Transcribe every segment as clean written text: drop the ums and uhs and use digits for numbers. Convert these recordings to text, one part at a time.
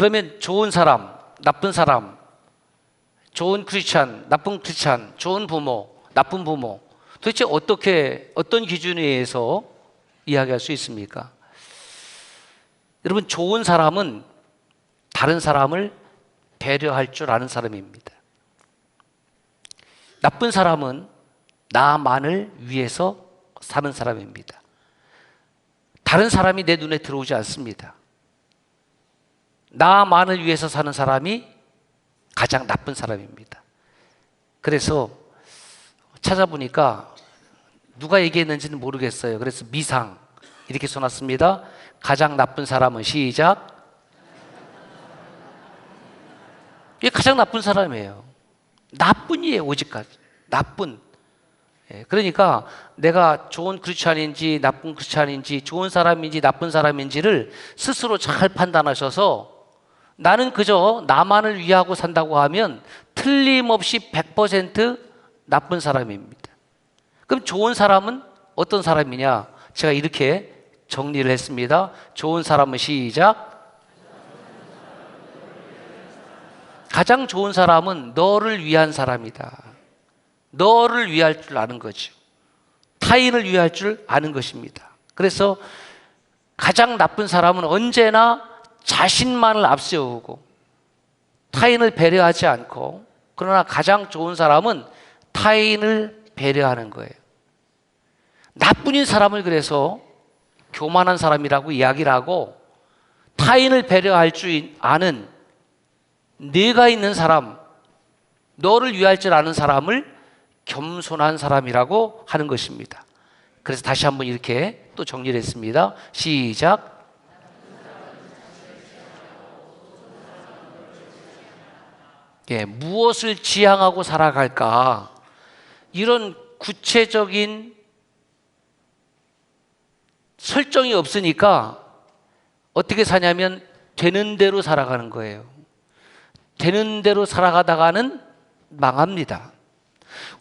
그러면 좋은 사람, 나쁜 사람, 좋은 크리스찬, 나쁜 크리스찬, 좋은 부모, 나쁜 부모, 도대체 어떤 기준에 의해서 이야기할 수 있습니까? 여러분, 좋은 사람은 다른 사람을 배려할 줄 아는 사람입니다. 나쁜 사람은 나만을 위해서 사는 사람입니다. 다른 사람이 내 눈에 들어오지 않습니다. 나만을 위해서 사는 사람이 가장 나쁜 사람입니다. 그래서 찾아보니까 누가 얘기했는지는 모르겠어요. 그래서 미상 이렇게 써놨습니다. 가장 나쁜 사람은 시작. 이게 가장 나쁜 사람이에요. 나쁜이에요. 오직까지 나쁜. 그러니까 내가 좋은 크리스찬인지 나쁜 크리스찬인지 좋은 사람인지 나쁜 사람인지를 스스로 잘 판단하셔서 나는 그저 나만을 위하고 산다고 하면 틀림없이 100% 나쁜 사람입니다. 그럼 좋은 사람은 어떤 사람이냐? 제가 이렇게 정리를 했습니다. 좋은 사람은 시작. 가장 좋은 사람은 너를 위한 사람이다. 너를 위할 줄 아는 거죠. 타인을 위할 줄 아는 것입니다. 그래서 가장 나쁜 사람은 언제나 자신만을 앞세우고 타인을 배려하지 않고, 그러나 가장 좋은 사람은 타인을 배려하는 거예요. 나쁜 사람을 그래서 교만한 사람이라고 이야기를 하고, 타인을 배려할 줄 아는 내가 있는 사람, 너를 위할 줄 아는 사람을 겸손한 사람이라고 하는 것입니다. 그래서 다시 한번 이렇게 또 정리를 했습니다. 시작. 무엇을 지향하고 살아갈까? 이런 구체적인 설정이 없으니까 어떻게 사냐면 되는 대로 살아가는 거예요. 되는 대로 살아가다가는 망합니다.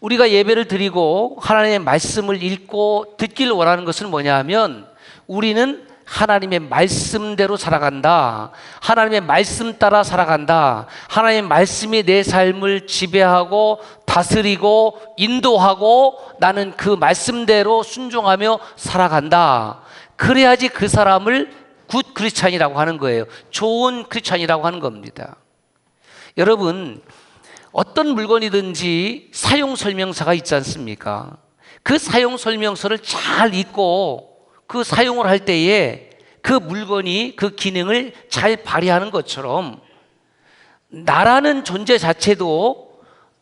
우리가 예배를 드리고 하나님의 말씀을 읽고 듣기를 원하는 것은 뭐냐 하면 우리는 하나님의 말씀대로 살아간다. 하나님의 말씀 따라 살아간다. 하나님의 말씀이 내 삶을 지배하고 다스리고 인도하고 나는 그 말씀대로 순종하며 살아간다. 그래야지 그 사람을 굿 크리스찬이라고 하는 거예요. 좋은 크리스찬이라고 하는 겁니다. 여러분, 어떤 물건이든지 사용 설명서가 있지 않습니까? 그 사용 설명서를 잘 읽고 그 사용을 할 때에 그 물건이 그 기능을 잘 발휘하는 것처럼 나라는 존재 자체도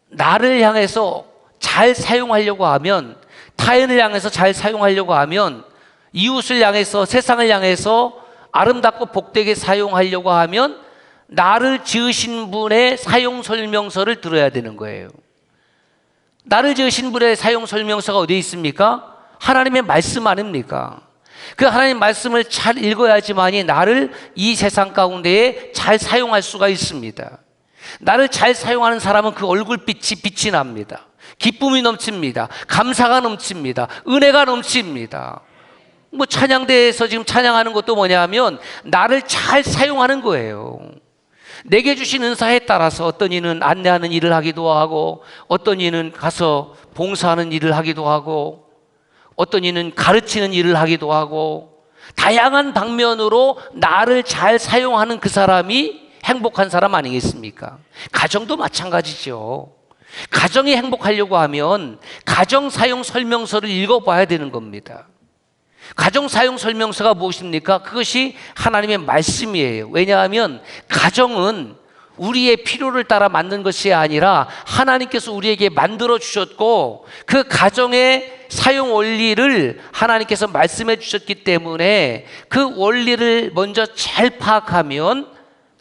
나를 향해서 잘 사용하려고 하면, 타인을 향해서 잘 사용하려고 하면, 이웃을 향해서, 세상을 향해서 아름답고 복되게 사용하려고 하면 나를 지으신 분의 사용 설명서를 들어야 되는 거예요. 나를 지으신 분의 사용 설명서가 어디에 있습니까? 하나님의 말씀 아닙니까? 그 하나님 말씀을 잘 읽어야지만이 나를 이 세상 가운데에 잘 사용할 수가 있습니다. 나를 잘 사용하는 사람은 그 얼굴빛이 빛이 납니다. 기쁨이 넘칩니다. 감사가 넘칩니다. 은혜가 넘칩니다. 찬양대에서 지금 찬양하는 것도 뭐냐면 나를 잘 사용하는 거예요. 내게 주신 은사에 따라서 어떤 이는 안내하는 일을 하기도 하고, 어떤 이는 가서 봉사하는 일을 하기도 하고, 어떤 이는 가르치는 일을 하기도 하고, 다양한 방면으로 나를 잘 사용하는 그 사람이 행복한 사람 아니겠습니까? 가정도 마찬가지죠. 가정이 행복하려고 하면 가정 사용 설명서를 읽어봐야 되는 겁니다. 가정 사용 설명서가 무엇입니까? 그것이 하나님의 말씀이에요. 왜냐하면 가정은 우리의 필요를 따라 만든 것이 아니라 하나님께서 우리에게 만들어 주셨고, 그 가정의 사용 원리를 하나님께서 말씀해 주셨기 때문에 그 원리를 먼저 잘 파악하면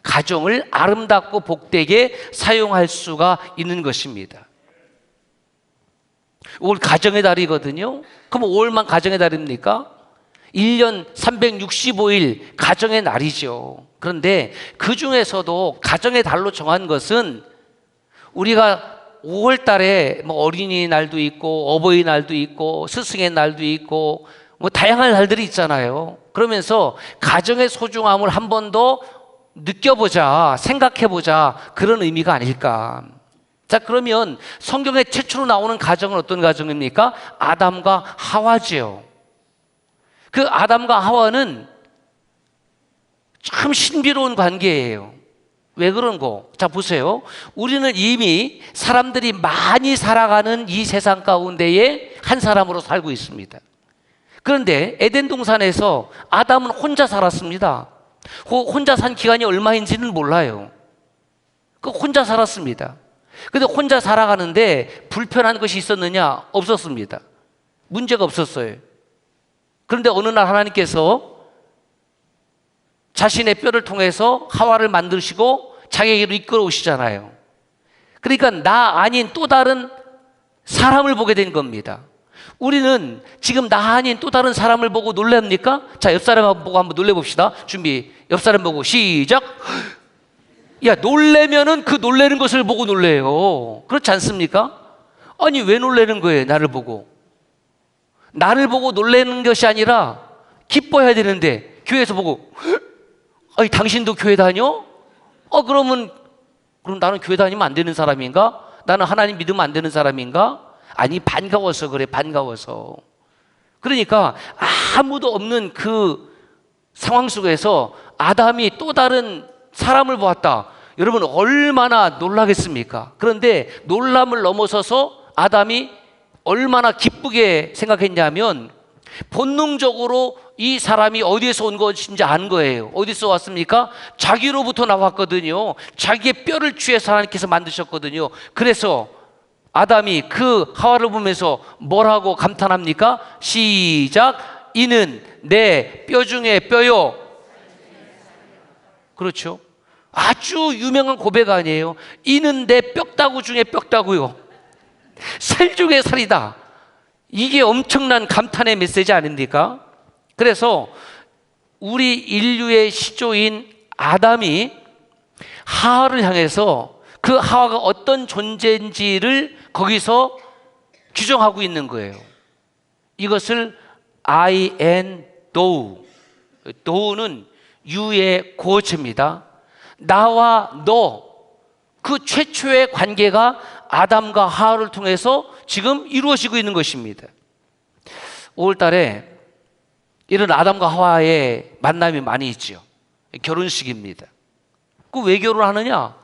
가정을 아름답고 복되게 사용할 수가 있는 것입니다. 5월 가정의 달이거든요. 그럼 5월만 가정의 달입니까? 1년 365일 가정의 날이죠. 그런데 그 중에서도 가정의 달로 정한 것은 우리가 5월 달에 어린이날도 있고 어버이날도 있고 스승의 날도 있고 다양한 날들이 있잖아요. 그러면서 가정의 소중함을 한 번 더 느껴보자, 생각해보자, 그런 의미가 아닐까. 자, 그러면 성경에 최초로 나오는 가정은 어떤 가정입니까? 아담과 하와지요. 그 아담과 하와는 참 신비로운 관계예요. 왜 그런 거? 자, 보세요. 우리는 이미 사람들이 많이 살아가는 이 세상 가운데에 한 사람으로 살고 있습니다. 그런데 에덴 동산에서 아담은 혼자 살았습니다. 혼자 산 기간이 얼마인지는 몰라요. 혼자 살았습니다. 근데 혼자 살아가는데 불편한 것이 있었느냐? 없었습니다. 문제가 없었어요. 그런데 어느 날 하나님께서 자신의 뼈를 통해서 하와를 만드시고 자기에게로 이끌어 오시잖아요. 그러니까 나 아닌 또 다른 사람을 보게 된 겁니다. 우리는 지금 나 아닌 또 다른 사람을 보고 놀랍니까? 자, 옆 사람 보고 한번 놀래봅시다. 준비. 옆 사람 보고 시작. 야, 놀래면은 그 놀래는 것을 보고 놀래요. 그렇지 않습니까? 아니, 왜 놀래는 거예요? 나를 보고. 나를 보고 놀래는 것이 아니라 기뻐해야 되는데 교회에서 보고 아니, 당신도 교회 다녀? 그럼 나는 교회 다니면 안 되는 사람인가? 나는 하나님 믿으면 안 되는 사람인가? 아니, 반가워서 그래, 반가워서. 그러니까 아무도 없는 그 상황 속에서 아담이 또 다른 사람을 보았다. 여러분, 얼마나 놀라겠습니까? 그런데 놀람을 넘어서서 아담이 얼마나 기쁘게 생각했냐면 본능적으로 이 사람이 어디에서 온 것인지 안 거예요. 어디서 왔습니까? 자기로부터 나왔거든요. 자기의 뼈를 취해서 하나님께서 만드셨거든요. 그래서 아담이 그 하와를 보면서 뭐라고 감탄합니까? 시작. 이는 내 뼈 중에 뼈요. 그렇죠. 아주 유명한 고백 아니에요. 이는 내 뼈다구 중에 뼈다구요. 살 중에 살이다. 이게 엄청난 감탄의 메시지 아닙니까? 그래서 우리 인류의 시조인 아담이 하와를 향해서 그 하와가 어떤 존재인지를 거기서 규정하고 있는 거예요. 이것을 I and thou. thou는 유의 고어체입니다. 나와 너, 그 최초의 관계가 아담과 하와를 통해서 지금 이루어지고 있는 것입니다. 5월 달에 이런 아담과 하와의 만남이 많이 있죠. 결혼식입니다. 그 왜 결혼하느냐?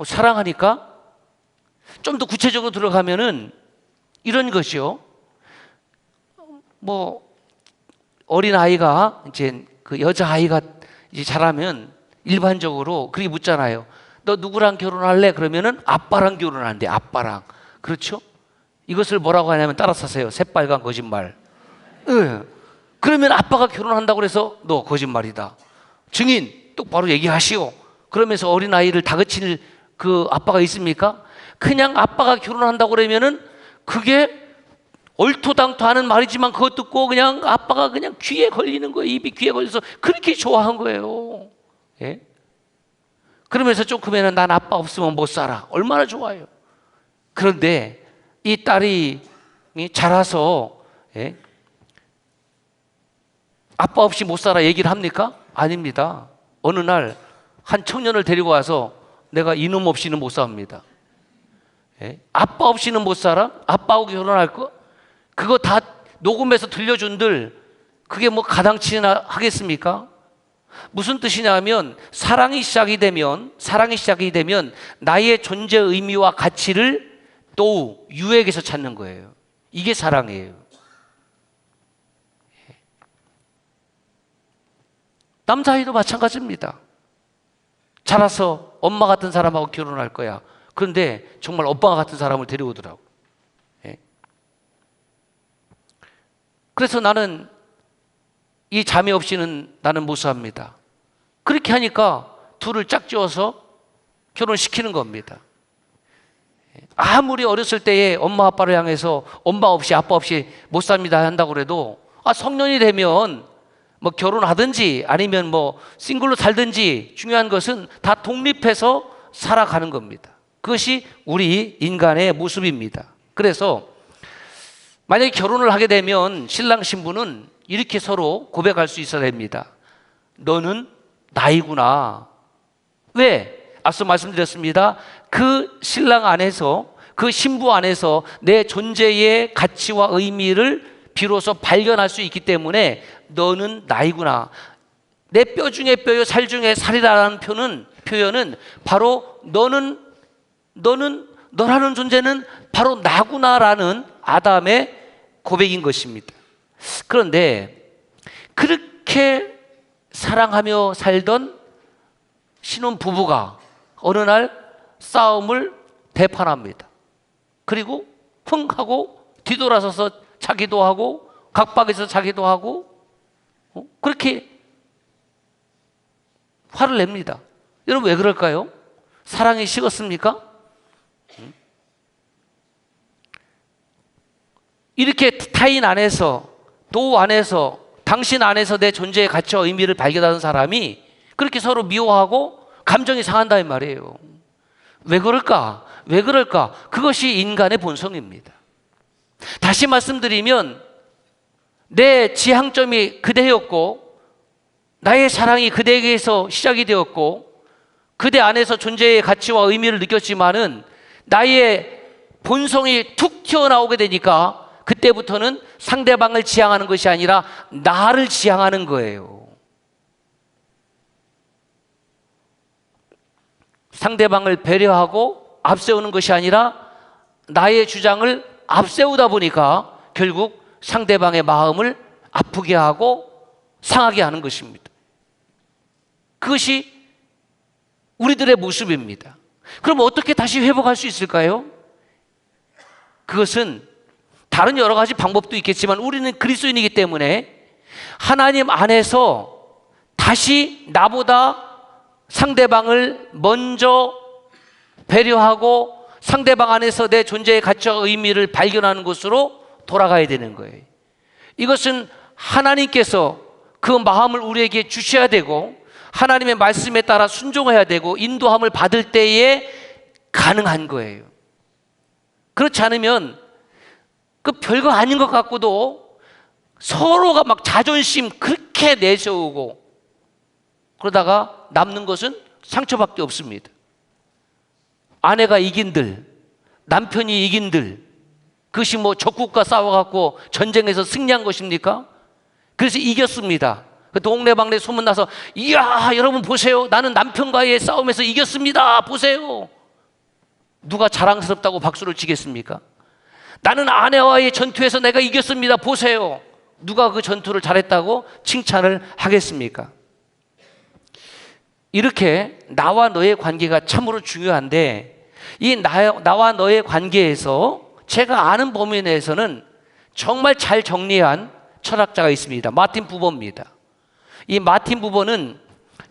사랑하니까. 좀 더 구체적으로 들어가면은 이런 것이요. 어린 아이가 이제 그 여자 아이가 이제 자라면 일반적으로 그렇게 묻잖아요. 너 누구랑 결혼할래? 그러면은 아빠랑 결혼한대. 아빠랑. 그렇죠? 이것을 뭐라고 하냐면 따라서 하세요. 새빨간 거짓말. 그러면 아빠가 결혼한다고 그래서 너 거짓말이다. 증인 똑바로 얘기하시오. 그러면서 어린 아이를 다그칠 그 아빠가 있습니까? 그냥 아빠가 결혼한다고 그러면은 그게 얼토당토하는 말이지만 그것 듣고 그냥 아빠가 그냥 귀에 걸리는 거예요. 입이 귀에 걸려서 그렇게 좋아한 거예요. 예? 그러면서 좀 크면은 난 아빠 없으면 못 살아. 얼마나 좋아요. 그런데 이 딸이 자라서 예? 아빠 없이 못 살아 얘기를 합니까? 아닙니다. 어느 날 한 청년을 데리고 와서 내가 이놈 없이는 못 삽니다. 예? 아빠 없이는 못 살아? 아빠하고 결혼할 거? 그거 다 녹음해서 들려준들 그게 뭐 가당치나 하겠습니까? 무슨 뜻이냐면 사랑이 시작이 되면 나의 존재 의미와 가치를 또 유에게서 찾는 거예요. 이게 사랑이에요. 남자아이도 마찬가지입니다. 자라서 엄마 같은 사람하고 결혼할 거야. 그런데 정말 오빠 같은 사람을 데려오더라고. 예. 그래서 나는 이 자매 없이는 나는 못 삽니다. 그렇게 하니까 둘을 짝지어서 결혼시키는 겁니다. 아무리 어렸을 때에 엄마 아빠를 향해서 엄마 없이 아빠 없이 못 삽니다 한다고 그래도 성년이 되면 뭐 결혼하든지 아니면 뭐 싱글로 살든지 중요한 것은 다 독립해서 살아가는 겁니다. 그것이 우리 인간의 모습입니다. 그래서 만약에 결혼을 하게 되면 신랑 신부는 이렇게 서로 고백할 수 있어야 됩니다. 너는 나이구나. 왜? 앞서 말씀드렸습니다. 그 신랑 안에서, 그 신부 안에서 내 존재의 가치와 의미를 비로소 발견할 수 있기 때문에 너는 나이구나. 내 뼈 중에 뼈요 살 중에 살이라는 표현은 바로 너라는 존재는 바로 나구나라는 아담의 고백인 것입니다. 그런데 그렇게 사랑하며 살던 신혼 부부가 어느 날 싸움을 대판합니다. 그리고 흥 하고 뒤돌아서서 자기도 하고 각박에서 자기도 하고 그렇게 화를 냅니다. 여러분 왜 그럴까요? 사랑이 식었습니까? 이렇게 타인 안에서, 도 안에서, 당신 안에서 내 존재의 가치와 의미를 발견하는 사람이 그렇게 서로 미워하고 감정이 상한다는 말이에요. 왜 그럴까? 왜 그럴까? 그것이 인간의 본성입니다. 다시 말씀드리면 내 지향점이 그대였고 나의 사랑이 그대에게서 시작이 되었고 그대 안에서 존재의 가치와 의미를 느꼈지만은 나의 본성이 툭 튀어나오게 되니까 그때부터는 상대방을 지향하는 것이 아니라 나를 지향하는 거예요. 상대방을 배려하고 앞세우는 것이 아니라 나의 주장을 앞세우다 보니까 결국 상대방의 마음을 아프게 하고 상하게 하는 것입니다. 그것이 우리들의 모습입니다. 그럼 어떻게 다시 회복할 수 있을까요? 그것은 다른 여러 가지 방법도 있겠지만 우리는 그리스도인이기 때문에 하나님 안에서 다시 나보다 상대방을 먼저 배려하고 상대방 안에서 내 존재의 가치와 의미를 발견하는 곳으로 돌아가야 되는 거예요. 이것은 하나님께서 그 마음을 우리에게 주셔야 되고 하나님의 말씀에 따라 순종해야 되고 인도함을 받을 때에 가능한 거예요. 그렇지 않으면 그 별거 아닌 것 같고도 서로가 막 자존심 그렇게 내세우고 그러다가 남는 것은 상처밖에 없습니다. 아내가 이긴들, 남편이 이긴들, 그것이 뭐 적국과 싸워갖고 전쟁에서 승리한 것입니까? 그래서 이겼습니다. 그 동네방네 소문나서 이야 여러분 보세요, 나는 남편과의 싸움에서 이겼습니다, 보세요. 누가 자랑스럽다고 박수를 치겠습니까? 나는 아내와의 전투에서 내가 이겼습니다, 보세요. 누가 그 전투를 잘했다고 칭찬을 하겠습니까? 이렇게 나와 너의 관계가 참으로 중요한데 이 나와 너의 관계에서 제가 아는 범위 내에서는 정말 잘 정리한 철학자가 있습니다. 마틴 부버입니다. 이 마틴 부버는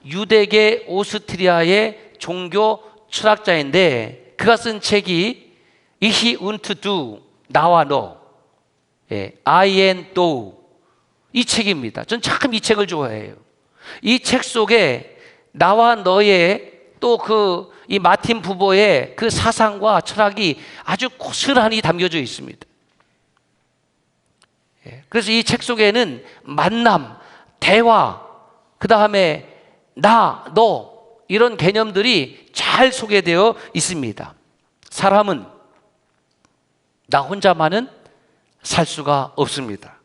유대계 오스트리아의 종교 철학자인데 그가 쓴 책이 Ich und du, 나와 너, I and thou, 이 책입니다. 전 참 이 책을 좋아해요. 이 책 속에 나와 너의 또 이 마틴 부버의 그 사상과 철학이 아주 고스란히 담겨져 있습니다. 그래서 이 책 속에는 만남, 대화, 그 다음에 나, 너 이런 개념들이 잘 소개되어 있습니다. 사람은 나 혼자만은 살 수가 없습니다.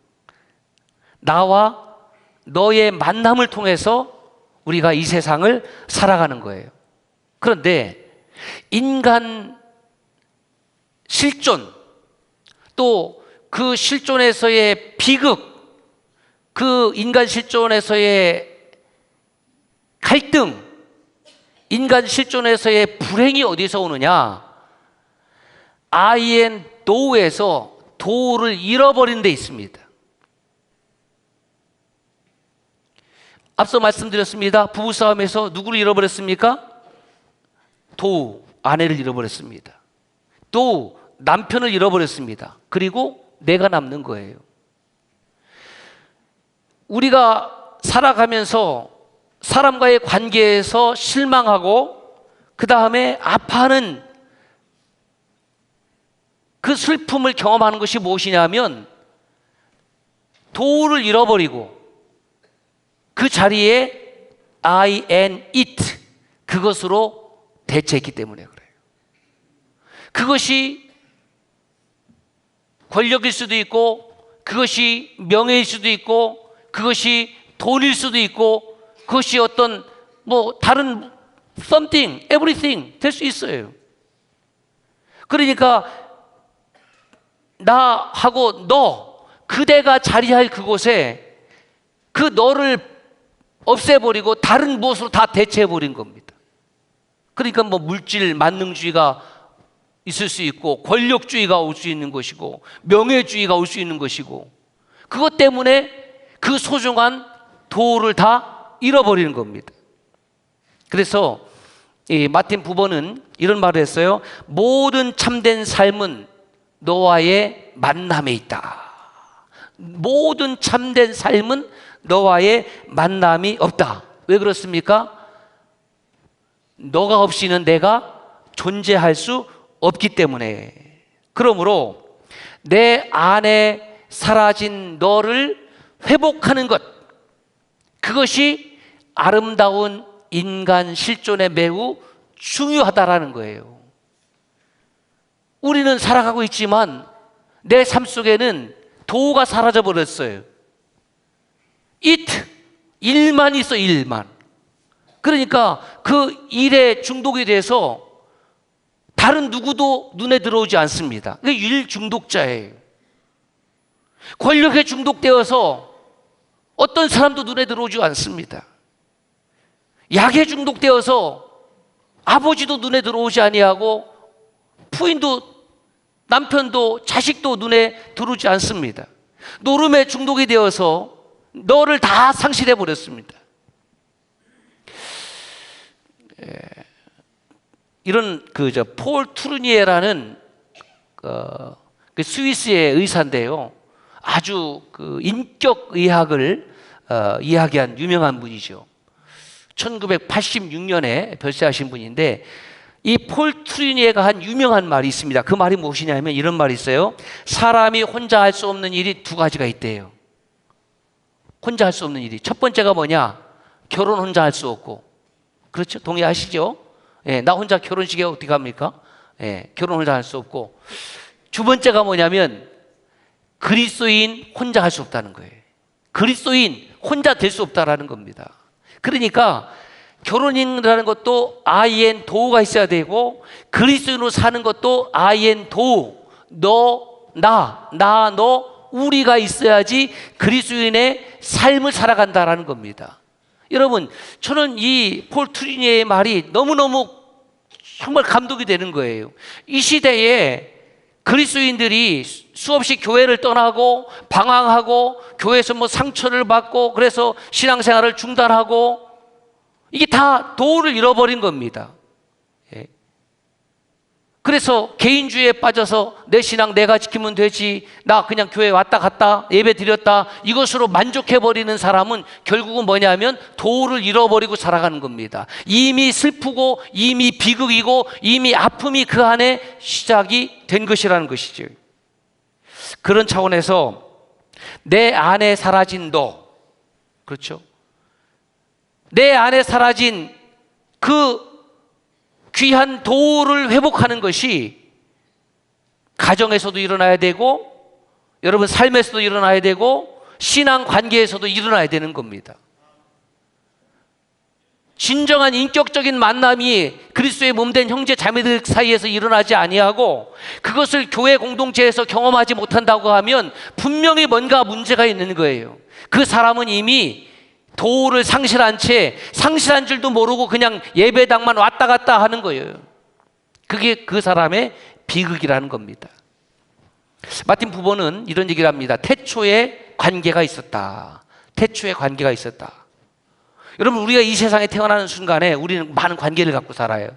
나와 너의 만남을 통해서 우리가 이 세상을 살아가는 거예요. 그런데 인간 실존, 또 그 실존에서의 비극, 그 인간 실존에서의 갈등, 인간 실존에서의 불행이 어디서 오느냐? I and thou에서 도를 잃어버린 데 있습니다. 앞서 말씀드렸습니다. 부부싸움에서 누구를 잃어버렸습니까? 도, 아내를 잃어버렸습니다. 또 남편을 잃어버렸습니다. 그리고 내가 남는 거예요. 우리가 살아가면서 사람과의 관계에서 실망하고 그 다음에 아파하는 그 슬픔을 경험하는 것이 무엇이냐면 도를 잃어버리고 그 자리에 I and it, 그것으로 대체했기 때문에 그래요. 그것이 권력일 수도 있고, 그것이 명예일 수도 있고, 그것이 돈일 수도 있고, 그것이 어떤 뭐 다른 something, everything 될 수 있어요. 그러니까 나하고 너, 그대가 자리할 그곳에 그 너를 없애버리고 다른 무엇으로 다 대체해버린 겁니다. 그러니까 뭐 물질 만능주의가 있을 수 있고, 권력주의가 올 수 있는 것이고, 명예주의가 올 수 있는 것이고, 그것 때문에 그 소중한 도를 다 잃어버리는 겁니다. 그래서 이 마틴 부버는 이런 말을 했어요. 모든 참된 삶은 너와의 만남에 있다. 모든 참된 삶은 너와의 만남이 없다. 왜 그렇습니까? 너가 없이는 내가 존재할 수 없기 때문에. 그러므로 내 안에 사라진 너를 회복하는 것, 그것이 아름다운 인간 실존에 매우 중요하다라는 거예요. 우리는 살아가고 있지만 내 삶 속에는 도가 사라져 버렸어요. 일만 있어, 일만. 그러니까 그 일에 중독이 돼서 다른 누구도 눈에 들어오지 않습니다. 일 중독자예요. 권력에 중독되어서 어떤 사람도 눈에 들어오지 않습니다. 약에 중독되어서 아버지도 눈에 들어오지 아니하고 부인도 남편도 자식도 눈에 들어오지 않습니다. 노름에 중독이 되어서 너를 다 상실해 버렸습니다. 이런 폴 투르니에라는 그 스위스의 의사인데요, 아주 그 인격 의학을 이야기한 유명한 분이죠. 1986년에 별세하신 분인데, 이 폴 투르니에가 한 유명한 말이 있습니다. 그 말이 무엇이냐면 이런 말이 있어요. 사람이 혼자 할 수 없는 일이 두 가지가 있대요. 혼자 할 수 없는 일이. 첫 번째가 뭐냐? 결혼 혼자 할 수 없고. 그렇죠? 동의하시죠? 예, 나 혼자 결혼식에 어떻게 합니까? 예, 결혼 혼자 할 수 없고. 두 번째가 뭐냐면 그리스도인 혼자 할 수 없다는 거예요. 그리스도인 혼자 될 수 없다라는 겁니다. 그러니까 결혼이라는 것도 I and 도가 있어야 되고, 그리스도인으로 사는 것도 I and 도, 너, 나, 너, 우리가 있어야지 그리스도인의 삶을 살아간다라는 겁니다. 여러분, 저는 이 폴 투르니에의 말이 너무너무 정말 감동이 되는 거예요. 이 시대에 그리스도인들이 수없이 교회를 떠나고 방황하고 교회에서 뭐 상처를 받고 그래서 신앙생활을 중단하고, 이게 다 도를 잃어버린 겁니다. 예. 그래서 개인주의에 빠져서 내 신앙 내가 지키면 되지, 나 그냥 교회 왔다 갔다 예배 드렸다, 이것으로 만족해버리는 사람은 결국은 뭐냐면 도를 잃어버리고 살아가는 겁니다. 이미 슬프고 이미 비극이고 이미 아픔이 그 안에 시작이 된 것이라는 것이죠. 그런 차원에서 내 안에 사라진 너, 그렇죠? 내 안에 사라진 그 귀한 도를 회복하는 것이 가정에서도 일어나야 되고, 여러분 삶에서도 일어나야 되고, 신앙 관계에서도 일어나야 되는 겁니다. 진정한 인격적인 만남이 그리스도의 몸된 형제 자매들 사이에서 일어나지 아니하고 그것을 교회 공동체에서 경험하지 못한다고 하면 분명히 뭔가 문제가 있는 거예요. 그 사람은 이미 도를 상실한 채, 상실한 줄도 모르고 그냥 예배당만 왔다 갔다 하는 거예요. 그게 그 사람의 비극이라는 겁니다. 마틴 부버는 이런 얘기를 합니다. 태초에 관계가 있었다. 태초에 관계가 있었다. 여러분, 우리가 이 세상에 태어나는 순간에 우리는 많은 관계를 갖고 살아요.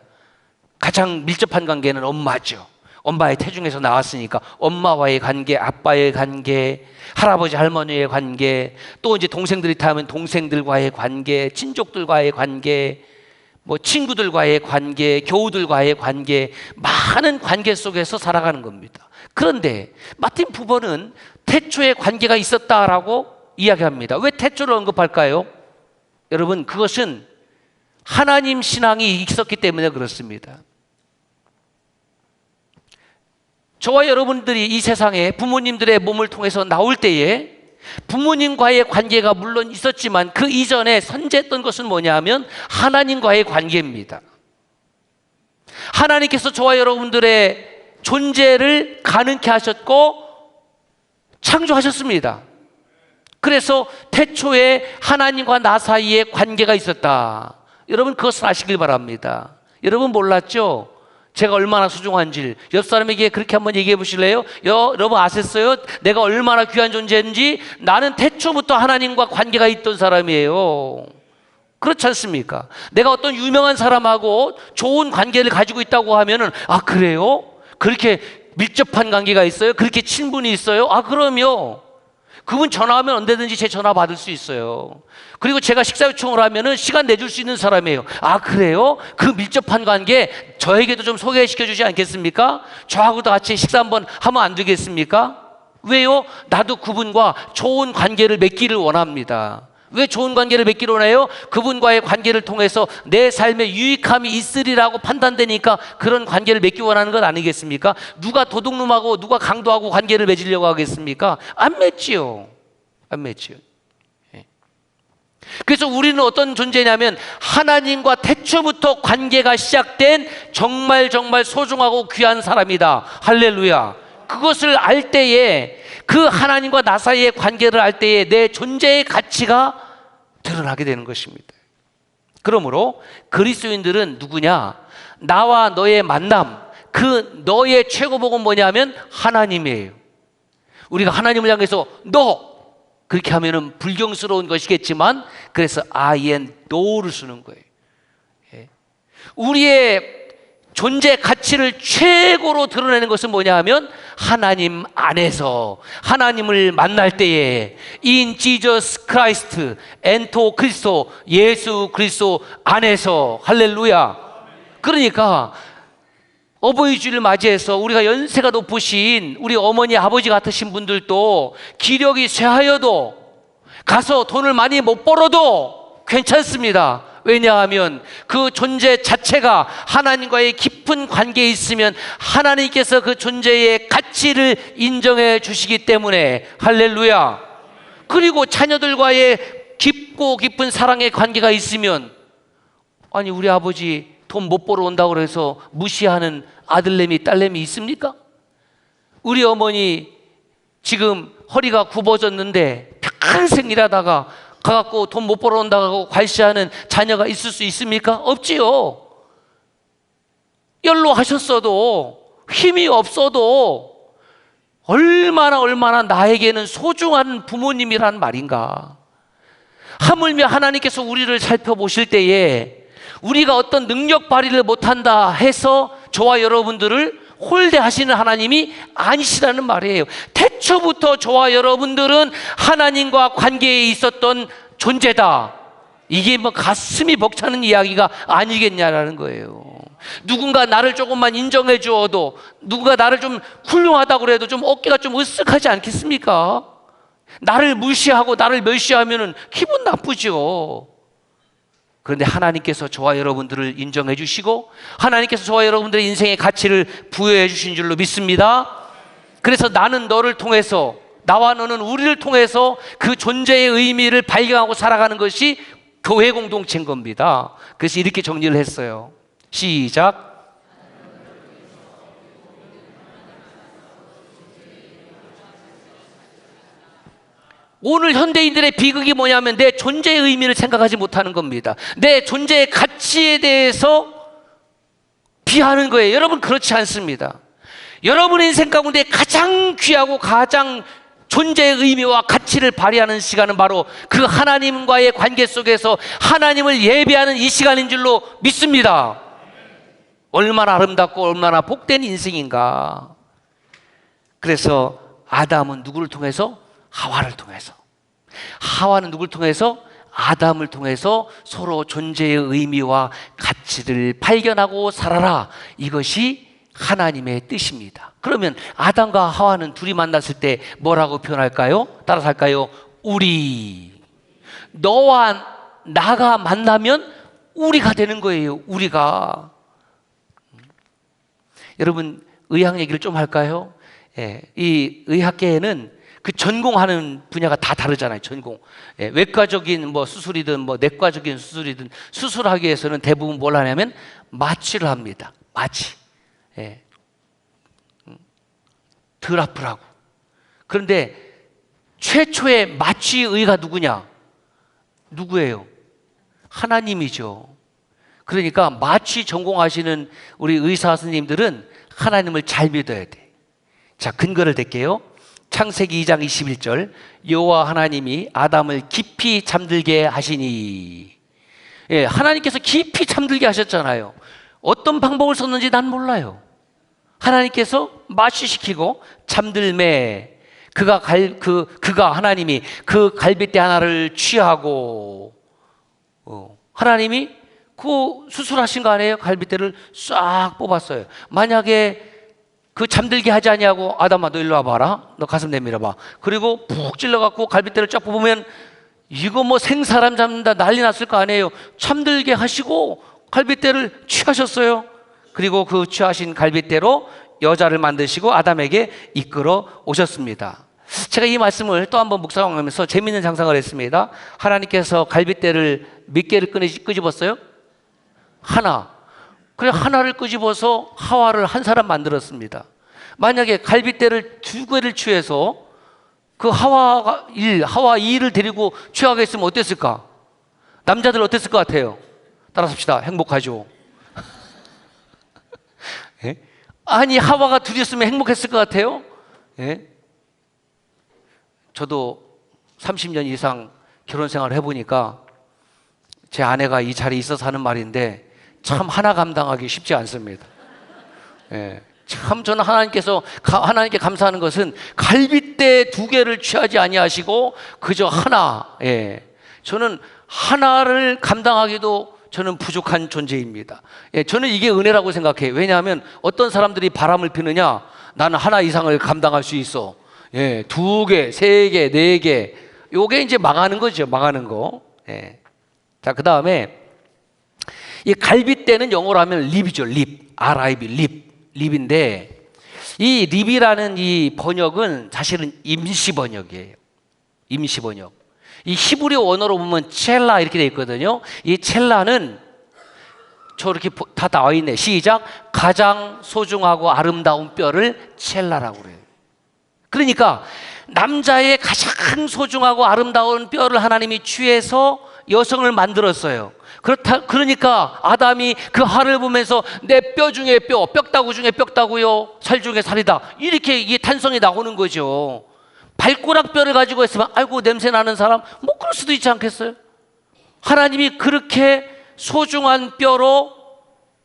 가장 밀접한 관계는 엄마죠. 엄마의 태중에서 나왔으니까 엄마와의 관계, 아빠의 관계, 할아버지 할머니의 관계, 또 이제 동생들이 타면 동생들과의 관계, 친족들과의 관계, 뭐 친구들과의 관계, 교우들과의 관계, 많은 관계 속에서 살아가는 겁니다. 그런데 마틴 부버는 태초에 관계가 있었다라고 이야기합니다. 왜 태초를 언급할까요? 여러분, 그것은 하나님 신앙이 있었기 때문에 그렇습니다. 저와 여러분들이 이 세상에 부모님들의 몸을 통해서 나올 때에 부모님과의 관계가 물론 있었지만 그 이전에 선제했던 것은 뭐냐 하면 하나님과의 관계입니다. 하나님께서 저와 여러분들의 존재를 가능케 하셨고 창조하셨습니다. 그래서 태초에 하나님과 나 사이에 관계가 있었다. 여러분 그것을 아시길 바랍니다. 여러분 몰랐죠? 제가 얼마나 소중한지. 옆 사람에게 그렇게 한번 얘기해 보실래요? 여러분 아셨어요? 내가 얼마나 귀한 존재인지. 나는 태초부터 하나님과 관계가 있던 사람이에요. 그렇지 않습니까? 내가 어떤 유명한 사람하고 좋은 관계를 가지고 있다고 하면은 아 그래요? 그렇게 밀접한 관계가 있어요? 그렇게 친분이 있어요? 아 그럼요. 그분 전화하면 언제든지 제 전화 받을 수 있어요. 그리고 제가 식사 요청을 하면은 시간 내줄 수 있는 사람이에요. 아 그래요? 그 밀접한 관계 저에게도 좀 소개시켜 주지 않겠습니까? 저하고도 같이 식사 한번 하면 안 되겠습니까? 왜요? 나도 그분과 좋은 관계를 맺기를 원합니다. 왜 좋은 관계를 맺기를 원해요? 그분과의 관계를 통해서 내 삶에 유익함이 있으리라고 판단되니까 그런 관계를 맺기 원하는 것 아니겠습니까? 누가 도둑놈하고 누가 강도하고 관계를 맺으려고 하겠습니까? 안 맺지요. 안 맺지요. 그래서 우리는 어떤 존재냐면 하나님과 태초부터 관계가 시작된 정말 소중하고 귀한 사람이다. 할렐루야. 그것을 알 때에 그 하나님과 나 사이의 관계를 알 때에 내 존재의 가치가 드러나게 되는 것입니다. 그러므로 그리스도인들은 누구냐? 나와 너의 만남, 그 너의 최고복은 뭐냐면 하나님이에요. 우리가 하나님을 향해서 너 그렇게 하면은 불경스러운 것이겠지만 그래서 I and no를 쓰는 거예요. 우리의 존재 가치를 최고로 드러내는 것은 뭐냐 하면 하나님 안에서 하나님을 만날 때에 in Jesus Christ, 엔토 그리스도, 예수 그리스도 안에서 할렐루야. 그러니까 어버이 주일을 맞이해서 우리가 연세가 높으신 우리 어머니 아버지 같으신 분들도 기력이 쇠하여도 가서 돈을 많이 못 벌어도 괜찮습니다. 왜냐하면 그 존재 자체가 하나님과의 깊은 관계에 있으면 하나님께서 그 존재의 가치를 인정해 주시기 때문에 할렐루야. 그리고 자녀들과의 깊고 깊은 사랑의 관계가 있으면 아니 우리 아버지 돈 못 벌어 온다고 해서 무시하는 아들내미 딸내미 있습니까? 우리 어머니 지금 허리가 굽어졌는데 평생 일하다가 가갖고 돈 못 벌어 온다고 괄시하는 자녀가 있을 수 있습니까? 없지요. 연로하셨어도 힘이 없어도 얼마나 나에게는 소중한 부모님이란 말인가. 하물며 하나님께서 우리를 살펴보실 때에 우리가 어떤 능력 발휘를 못한다 해서 저와 여러분들을 홀대하시는 하나님이 아니시라는 말이에요. 태초부터 저와 여러분들은 하나님과 관계에 있었던 존재다. 이게 뭐 가슴이 벅차는 이야기가 아니겠냐라는 거예요. 누군가 나를 조금만 인정해 주어도, 누군가 나를 좀 훌륭하다고 그래도 좀 어깨가 좀 으쓱하지 않겠습니까? 나를 무시하고 나를 멸시하면 기분 나쁘죠. 그런데 하나님께서 저와 여러분들을 인정해 주시고 하나님께서 저와 여러분들의 인생의 가치를 부여해 주신 줄로 믿습니다. 그래서 나는 너를 통해서, 나와 너는 우리를 통해서 그 존재의 의미를 발견하고 살아가는 것이 교회 공동체인 겁니다. 그래서 이렇게 정리를 했어요. 시작. 오늘 현대인들의 비극이 뭐냐면 내 존재의 의미를 생각하지 못하는 겁니다. 내 존재의 가치에 대해서 비하하는 거예요. 여러분 그렇지 않습니다. 여러분의 인생 가운데 가장 귀하고 가장 존재의 의미와 가치를 발휘하는 시간은 바로 그 하나님과의 관계 속에서 하나님을 예배하는 이 시간인 줄로 믿습니다. 얼마나 아름답고 얼마나 복된 인생인가. 그래서 아담은 누구를 통해서? 하와를 통해서. 하와는 누구를 통해서? 아담을 통해서 서로 존재의 의미와 가치를 발견하고 살아라. 이것이 하나님의 뜻입니다. 그러면 아담과 하와는 둘이 만났을 때 뭐라고 표현할까요? 따라서 할까요? 우리. 너와 나가 만나면 우리가 되는 거예요. 우리가. 여러분 의학 얘기를 좀 할까요? 예, 이 의학계에는 그 전공하는 분야가 다 다르잖아요. 전공. 예, 외과적인 뭐 수술이든 뭐 내과적인 수술이든 수술하기 위해서는 대부분 뭘 하냐면 마취를 합니다. 마취. 예. 덜 아프라고. 그런데 최초의 마취의가 누구냐? 누구예요? 하나님이죠. 그러니까 마취 전공하시는 우리 의사 선생님들은 하나님을 잘 믿어야 돼. 자, 근거를 댈게요. 창세기 2장 21절 여호와 하나님이 아담을 깊이 잠들게 하시니. 예, 하나님께서 깊이 잠들게 하셨잖아요. 어떤 방법을 썼는지 난 몰라요. 하나님께서 마취시키고 잠들매 그가 하나님이 그 갈빗대 하나를 취하고 하나님이 그 수술하신 거 아니에요? 갈빗대를 싹 뽑았어요. 만약에 그 잠들게 하지 아니하고 아담아 너 일로 와봐라. 너 가슴 내밀어봐. 그리고 푹 찔러갖고 갈빗대를 쫙 뽑으면 이거 뭐 생사람 잡는다 난리 났을 거 아니에요. 잠들게 하시고 갈빗대를 취하셨어요. 그리고 그 취하신 갈빗대로 여자를 만드시고 아담에게 이끌어 오셨습니다. 제가 이 말씀을 또 한번 묵상하면서 재미있는 상상을 했습니다. 하나님께서 갈빗대를 몇 개를 끄집었어요? 하나. 그래 하나를 끄집어서 하와를 한 사람 만들었습니다. 만약에 갈빗대를 두 개를 취해서 그 하와 2를 데리고 취하게 했으면 어땠을까? 남자들 어땠을 것 같아요? 따라합시다. 행복하죠. 예? 아니 하와가 둘이었으면 행복했을 것 같아요? 예? 저도 30년 이상 결혼 생활을 해보니까 제 아내가 이 자리에 있어서 하는 말인데 참 하나 감당하기 쉽지 않습니다. 예. 참 저는 하나님께 감사하는 것은 갈빗대 두 개를 취하지 아니하시고 그저 하나. 예. 저는 하나를 감당하기도 저는 부족한 존재입니다. 예. 저는 이게 은혜라고 생각해요. 왜냐하면 어떤 사람들이 바람을 피느냐? 나는 하나 이상을 감당할 수 있어. 예. 2개, 3개, 4개. 요게 이제 망하는 거죠. 망하는 거. 예. 자, 그 다음에 이 갈빗대는 영어로 하면 립이죠. 립. R-I-B. 립인데 이 립이라는 이 번역은 사실은 임시 번역이에요. 임시 번역. 이 히브리 언어로 보면 첼라 이렇게 되어 있거든요. 이 첼라는 저렇게 다 나와 있네. 시작. 가장 소중하고 아름다운 뼈를 첼라라고 그래요. 그러니까 남자의 가장 소중하고 아름다운 뼈를 하나님이 취해서 여성을 만들었어요. 그러니까 아담이 그 하를 보면서 내 뼈 중에 뼈, 뼈다구 중에 뼈다구요, 살 중에 살이다. 이렇게 이게 탄성이 나오는 거죠. 발가락 뼈를 가지고 있으면 아이고 냄새 나는 사람, 뭐 그럴 수도 있지 않겠어요? 하나님이 그렇게 소중한 뼈로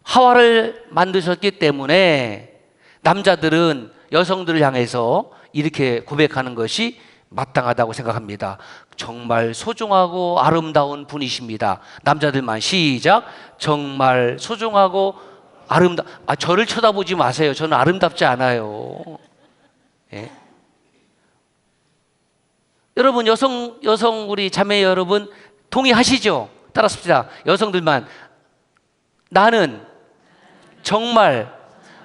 하와를 만드셨기 때문에 남자들은 여성들을 향해서 이렇게 고백하는 것이 마땅하다고 생각합니다. 정말 소중하고 아름다운 분이십니다. 남자들만 시작. 정말 소중하고 저를 쳐다보지 마세요. 저는 아름답지 않아요. 예? 여러분 여성 우리 자매 여러분 동의하시죠? 따라합시다. 여성들만 나는 정말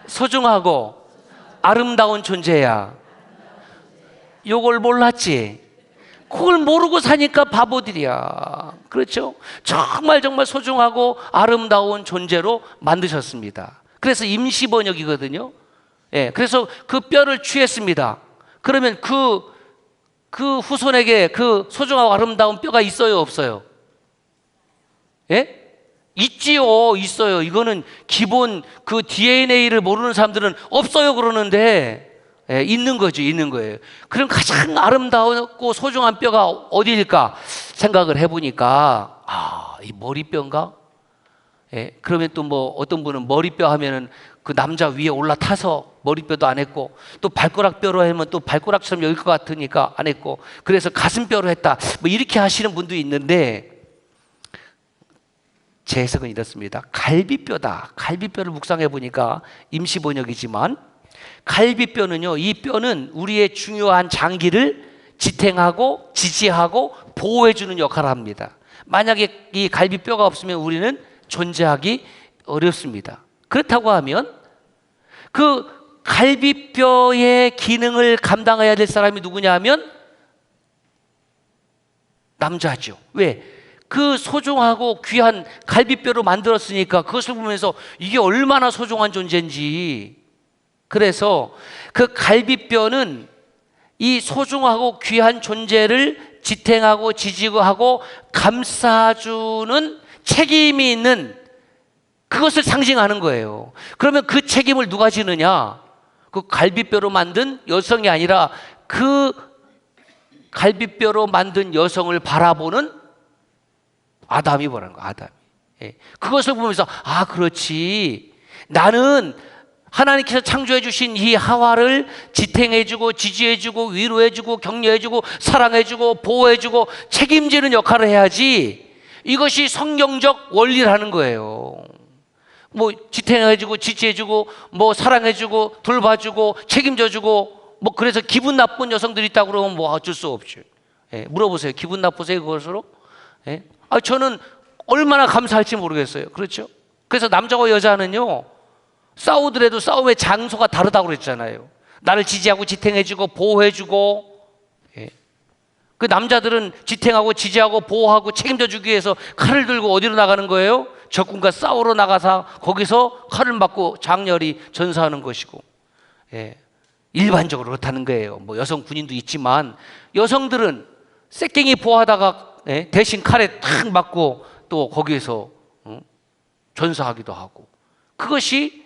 소중하고 아름다운 존재야. 요걸 몰랐지? 그걸 모르고 사니까 바보들이야. 그렇죠? 정말 소중하고 아름다운 존재로 만드셨습니다. 그래서 임시 번역이거든요. 예, 그래서 그 뼈를 취했습니다. 그러면 그 후손에게 그 소중하고 아름다운 뼈가 있어요, 없어요? 예? 있지요, 있어요. 이거는 기본 그 DNA를 모르는 사람들은 없어요 그러는데 예, 있는 거죠, 있는 거예요. 그럼 가장 아름다웠고 소중한 뼈가 어디일까 생각을 해보니까 이 머리뼈인가? 예, 그러면 또 뭐 어떤 분은 머리뼈 하면은 그 남자 위에 올라타서 머리뼈도 안 했고 또 발가락뼈로 하면 또 발가락처럼 여길 것 같으니까 안 했고 그래서 가슴뼈로 했다. 뭐 이렇게 하시는 분도 있는데 제 해석은 이렇습니다. 갈비뼈다. 갈비뼈를 묵상해 보니까 임시 번역이지만 갈비뼈는요, 이 뼈는 우리의 중요한 장기를 지탱하고 지지하고 보호해주는 역할을 합니다. 만약에 이 갈비뼈가 없으면 우리는 존재하기 어렵습니다. 그렇다고 하면 그 갈비뼈의 기능을 감당해야 될 사람이 누구냐 하면 남자죠. 왜? 그 소중하고 귀한 갈비뼈로 만들었으니까 그것을 보면서 이게 얼마나 소중한 존재인지. 그래서 그 갈비뼈는 이 소중하고 귀한 존재를 지탱하고 지지하고 감싸주는 책임이 있는 그것을 상징하는 거예요. 그러면 그 책임을 누가 지느냐? 그 갈비뼈로 만든 여성이 아니라 그 갈비뼈로 만든 여성을 바라보는 아담이 보라는 거예요. 아담이. 예. 그것을 보면서 아 그렇지, 나는 하나님께서 창조해 주신 이 하와를 지탱해주고 지지해주고 위로해주고 격려해주고 사랑해주고 보호해주고 책임지는 역할을 해야지. 이것이 성경적 원리라는 거예요. 뭐 지탱해주고 지지해주고 뭐 사랑해주고 돌봐주고 책임져주고 뭐 그래서 기분 나쁜 여성들이 있다고 그러면 뭐 어쩔 수 없죠. 예, 물어보세요. 기분 나쁘세요 그것으로? 예? 아 저는 얼마나 감사할지 모르겠어요. 그렇죠? 그래서 남자와 여자는요 싸우더라도 싸움의 장소가 다르다고 그랬잖아요. 나를 지지하고 지탱해주고 보호해주고. 예. 그 남자들은 지탱하고 지지하고 보호하고 책임져주기 위해서 칼을 들고 어디로 나가는 거예요? 적군과 싸우러 나가서 거기서 칼을 맞고 장렬히 전사하는 것이고. 예. 일반적으로 그렇다는 거예요. 뭐 여성 군인도 있지만 여성들은 쌔깽이 보호하다가 예? 대신 칼에 탁 맞고 또 거기에서 전사하기도 하고. 그것이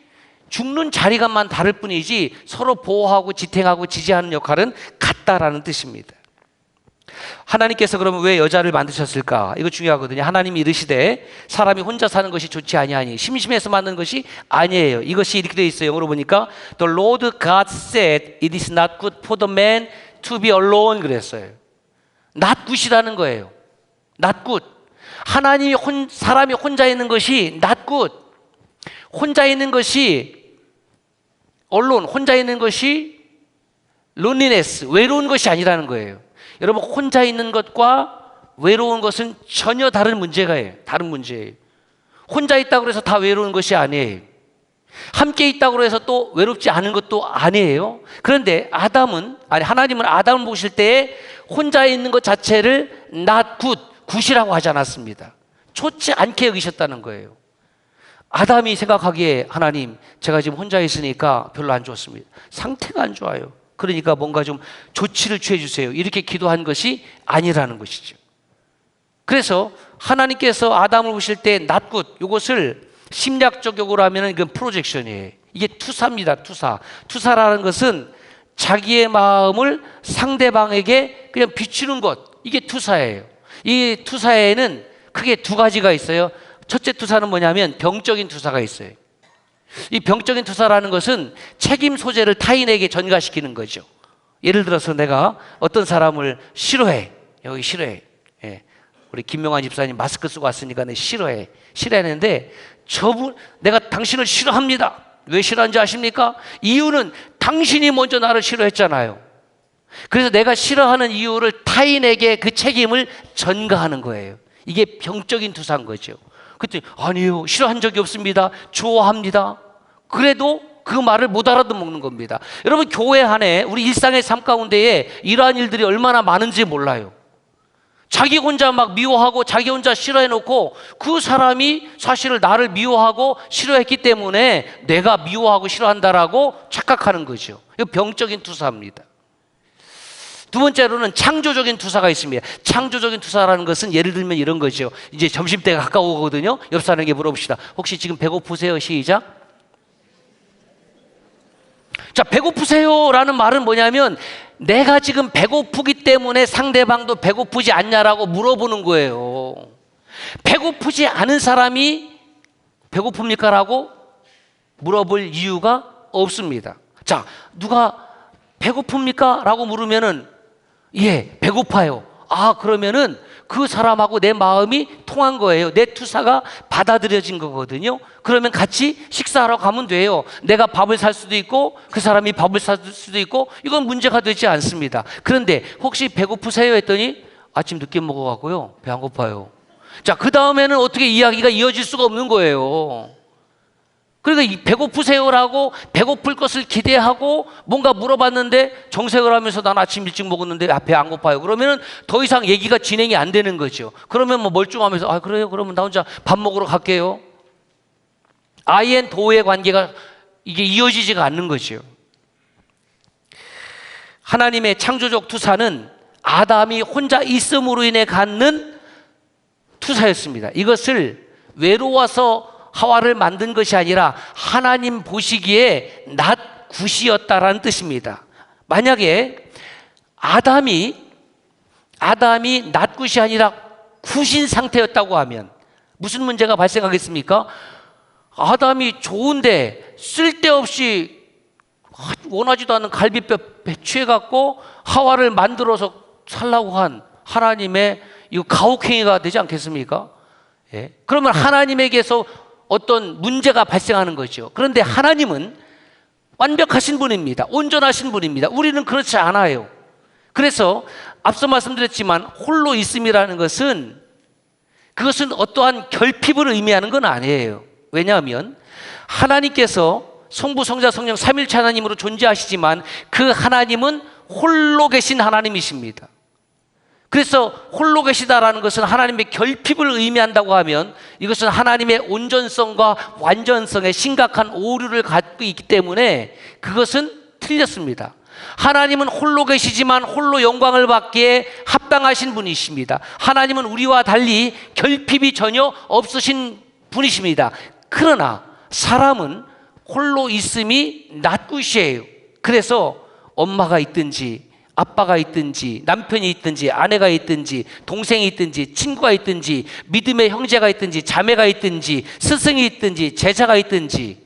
죽는 자리가만 다를 뿐이지 서로 보호하고 지탱하고 지지하는 역할은 같다라는 뜻입니다. 하나님께서 그러면 왜 여자를 만드셨을까? 이거 중요하거든요. 하나님이 이르시되 사람이 혼자 사는 것이 좋지 아니하니 심심해서 만든 것이 아니에요. 이것이 이렇게 되어 있어요. 영어로 보니까 The Lord God said it is not good for the man to be alone 그랬어요. not good이라는 거예요. not good. 하나님이 사람이 혼자 있는 것이 not good. 혼자 있는 것이 언론, 혼자 있는 것이 loneliness, 외로운 것이 아니라는 거예요. 여러분 혼자 있는 것과 외로운 것은 전혀 다른 문제가예요. 다른 문제예요. 혼자 있다고 해서 다 외로운 것이 아니에요. 함께 있다고 해서 또 외롭지 않은 것도 아니에요. 그런데 하나님은 아담을 보실 때에 혼자 있는 것 자체를 not good, 굿이라고 하지 않았습니다. 좋지 않게 여기셨다는 거예요. 아담이 생각하기에 하나님 제가 지금 혼자 있으니까 별로 안 좋습니다. 상태가 안 좋아요. 그러니까 뭔가 좀 조치를 취해 주세요. 이렇게 기도한 것이 아니라는 것이죠. 그래서 하나님께서 아담을 보실 때 not good, 이것을 심리학적 용어로 하면 이건 프로젝션이에요. 이게 투사입니다. 투사라는 것은 자기의 마음을 상대방에게 그냥 비추는 것, 이게 투사예요. 이 투사에는 크게 두 가지가 있어요. 첫째 투사는 뭐냐면 병적인 투사가 있어요. 이 병적인 투사라는 것은 책임 소재를 타인에게 전가시키는 거죠. 예를 들어서 내가 어떤 사람을 싫어해. 여기 싫어해. 예. 우리 김명환 집사님 마스크 쓰고 왔으니까 내 싫어했는데 내가 당신을 싫어합니다. 왜 싫어하는지 아십니까? 이유는 당신이 먼저 나를 싫어했잖아요. 그래서 내가 싫어하는 이유를 타인에게 그 책임을 전가하는 거예요. 이게 병적인 투사인 거죠. 그랬더니 아니요, 싫어한 적이 없습니다. 좋아합니다. 그래도 그 말을 못 알아듣는 겁니다. 여러분 교회 안에 우리 일상의 삶 가운데에 이러한 일들이 얼마나 많은지 몰라요. 자기 혼자 막 미워하고 자기 혼자 싫어해놓고 그 사람이 사실은 나를 미워하고 싫어했기 때문에 내가 미워하고 싫어한다라고 착각하는 거죠. 이거 병적인 투사입니다. 두 번째로는 창조적인 투사가 있습니다. 창조적인 투사라는 것은 예를 들면 이런 거죠. 이제 점심때가 가까우거든요. 옆 사람에게 물어봅시다. 혹시 지금 배고프세요? 시작. 자, 배고프세요 라는 말은 뭐냐면 내가 지금 배고프기 때문에 상대방도 배고프지 않냐라고 물어보는 거예요. 배고프지 않은 사람이 배고픕니까? 라고 물어볼 이유가 없습니다. 자, 누가 배고픕니까? 라고 물으면은 예, 배고파요. 아, 그러면은 그 사람하고 내 마음이 통한 거예요. 내 투사가 받아들여진 거거든요. 그러면 같이 식사하러 가면 돼요. 내가 밥을 살 수도 있고 그 사람이 밥을 살 수도 있고 이건 문제가 되지 않습니다. 그런데 혹시 배고프세요? 했더니 아침 늦게 먹어갖고요. 배 안 고파요. 자, 그 다음에는 어떻게 이야기가 이어질 수가 없는 거예요. 그러니까 배고프세요라고 배고플 것을 기대하고 뭔가 물어봤는데 정색을 하면서 난 아침 일찍 먹었는데 배 안 고파요. 그러면은 더 이상 얘기가 진행이 안 되는 거죠. 그러면 뭐 멀쩡하면서 아, 그래요? 그러면 나 혼자 밥 먹으러 갈게요. 아이엔 도의 관계가 이게 이어지지가 않는 거죠. 하나님의 창조적 투사는 아담이 혼자 있음으로 인해 갖는 투사였습니다. 이것을 외로워서 하와를 만든 것이 아니라 하나님 보시기에 낫 굿이었다라는 뜻입니다. 만약에 아담이 낫 굿이 아니라 굿인 상태였다고 하면 무슨 문제가 발생하겠습니까? 아담이 좋은데 쓸데없이 원하지도 않은 갈비뼈 취해갖고 하와를 만들어서 살라고 한 하나님의 이 가혹행위가 되지 않겠습니까? 예. 그러면 하나님에게서 어떤 문제가 발생하는 거죠. 그런데 하나님은 완벽하신 분입니다. 온전하신 분입니다. 우리는 그렇지 않아요. 그래서 앞서 말씀드렸지만 홀로 있음이라는 것은 그것은 어떠한 결핍을 의미하는 건 아니에요. 왜냐하면 하나님께서 성부, 성자, 성령 삼일체 하나님으로 존재하시지만 그 하나님은 홀로 계신 하나님이십니다. 그래서 홀로 계시다라는 것은 하나님의 결핍을 의미한다고 하면 이것은 하나님의 온전성과 완전성에 심각한 오류를 갖고 있기 때문에 그것은 틀렸습니다. 하나님은 홀로 계시지만 홀로 영광을 받기에 합당하신 분이십니다. 하나님은 우리와 달리 결핍이 전혀 없으신 분이십니다. 그러나 사람은 홀로 있음이 낫굿이에요. 그래서 엄마가 있든지 아빠가 있든지 남편이 있든지 아내가 있든지 동생이 있든지 친구가 있든지 믿음의 형제가 있든지 자매가 있든지 스승이 있든지 제자가 있든지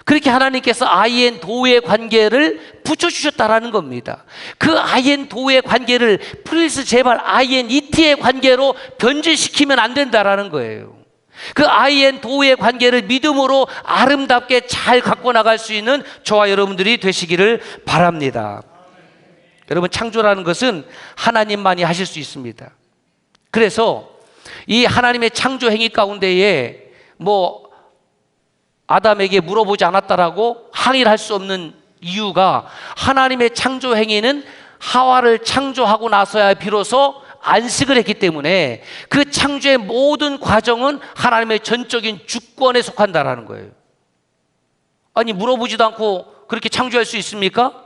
그렇게 하나님께서 아이엔 도의 관계를 붙여주셨다라는 겁니다. 그 아이엔 도의 관계를 플리즈 제발 아이엔 이티의 관계로 변질시키면 안 된다라는 거예요. 그 아이엔 도의 관계를 믿음으로 아름답게 잘 갖고 나갈 수 있는 저와 여러분들이 되시기를 바랍니다. 여러분, 창조라는 것은 하나님만이 하실 수 있습니다. 그래서 이 하나님의 창조 행위 가운데에 뭐 아담에게 물어보지 않았다라고 항의를 할 수 없는 이유가 하나님의 창조 행위는 하와를 창조하고 나서야 비로소 안식을 했기 때문에 그 창조의 모든 과정은 하나님의 전적인 주권에 속한다라는 거예요. 아니, 물어보지도 않고 그렇게 창조할 수 있습니까?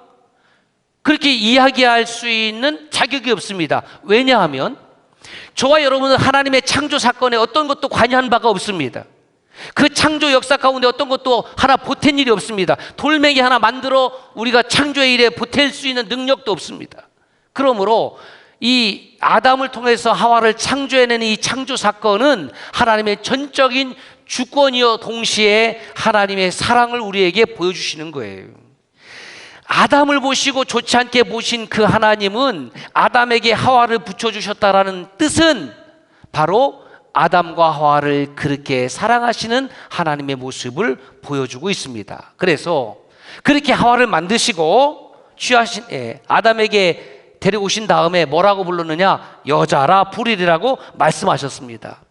그렇게 이야기할 수 있는 자격이 없습니다. 왜냐하면 저와 여러분은 하나님의 창조 사건에 어떤 것도 관여한 바가 없습니다. 그 창조 역사 가운데 어떤 것도 하나 보탠 일이 없습니다. 돌멩이 하나 만들어 우리가 창조의 일에 보탤 수 있는 능력도 없습니다. 그러므로 이 아담을 통해서 하와를 창조해내는 이 창조 사건은 하나님의 전적인 주권이요 동시에 하나님의 사랑을 우리에게 보여주시는 거예요. 아담을 보시고 좋지 않게 보신 그 하나님은 아담에게 하와를 붙여주셨다라는 뜻은 바로 아담과 하와를 그렇게 사랑하시는 하나님의 모습을 보여주고 있습니다. 그래서 그렇게 하와를 만드시고 취하신 아담에게 데려오신 다음에 뭐라고 불렀느냐? 여자라 부리리라고 말씀하셨습니다.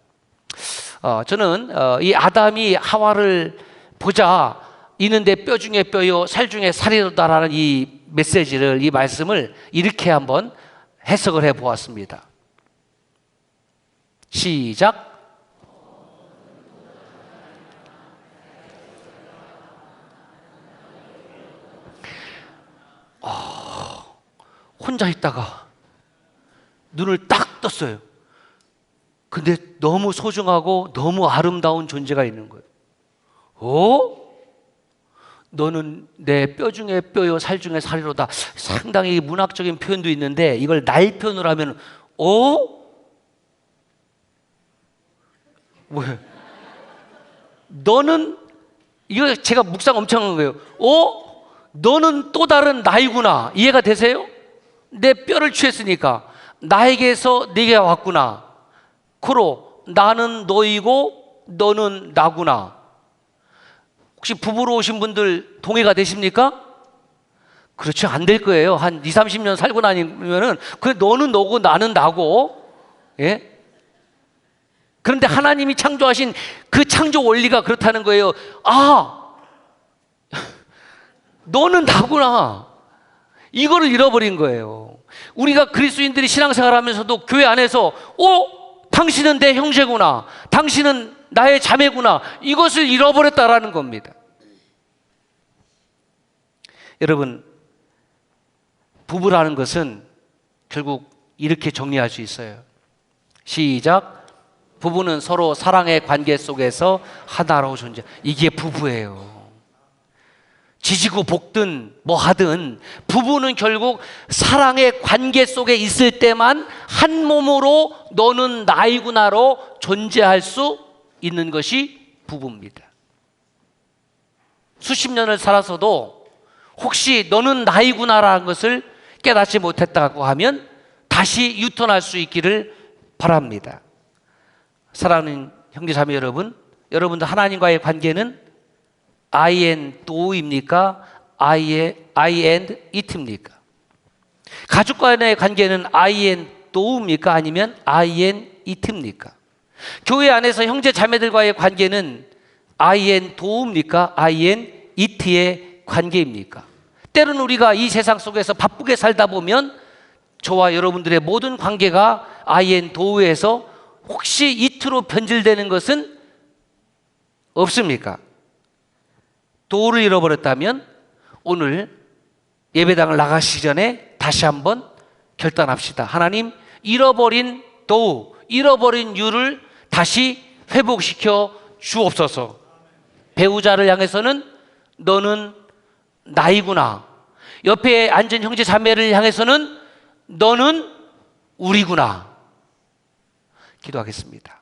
저는 이 아담이 하와를 보자 이는 내 뼈 중에 뼈요 살 중에 살이로다라는 이 메시지를, 이 말씀을 이렇게 한번 해석을 해 보았습니다. 시작. 혼자 있다가 눈을 딱 떴어요. 근데 너무 소중하고 너무 아름다운 존재가 있는 거예요. 너는 내 뼈 중에 뼈요 살 중에 살이로다. 상당히 문학적인 표현도 있는데 이걸 날 표현으로 하면 왜? 너는, 이거 제가 묵상 엄청 한 거예요. 너는 또 다른 나이구나. 이해가 되세요? 내 뼈를 취했으니까 나에게서 네게 왔구나. 코로 나는 너이고 너는 나구나. 혹시 부부로 오신 분들 동의가 되십니까? 그렇죠. 안 될 거예요. 한 20, 30년 살고 나면은 그 너는 너고 나는 나고. 예? 그런데 하나님이 창조하신 그 창조 원리가 그렇다는 거예요. 아, 너는 나구나. 이거를 잃어버린 거예요. 우리가 그리스도인들이 신앙생활하면서도 교회 안에서 당신은 내 형제구나, 당신은 나의 자매구나, 이것을 잃어버렸다라는 겁니다. 여러분, 부부라는 것은 결국 이렇게 정리할 수 있어요. 시작. 부부는 서로 사랑의 관계 속에서 하나로 존재. 이게 부부예요. 지지고 볶든 뭐 하든 부부는 결국 사랑의 관계 속에 있을 때만 한 몸으로 너는 나이구나로 존재할 수 있는 것이 부부입니다. 수십 년을 살아서도 혹시 너는 나이구나라는 것을 깨닫지 못했다고 하면 다시 유턴할 수 있기를 바랍니다. 사랑하는 형제자매 여러분, 여러분들 하나님과의 관계는 I and do입니까? I and it입니까? 가족 간의 관계는 I and do입니까? 아니면 I and it입니까? 교회 안에서 형제 자매들과의 관계는 I and do입니까? I and it의 관계입니까? 때로는 우리가 이 세상 속에서 바쁘게 살다 보면 저와 여러분들의 모든 관계가 I and do에서 혹시 it로 변질되는 것은 없습니까? 도를 잃어버렸다면 오늘 예배당을 나가시기 전에 다시 한번 결단합시다. 하나님, 잃어버린 도, 잃어버린 유를 다시 회복시켜 주옵소서. 배우자를 향해서는 너는 나이구나. 옆에 앉은 형제 자매를 향해서는 너는 우리구나. 기도하겠습니다.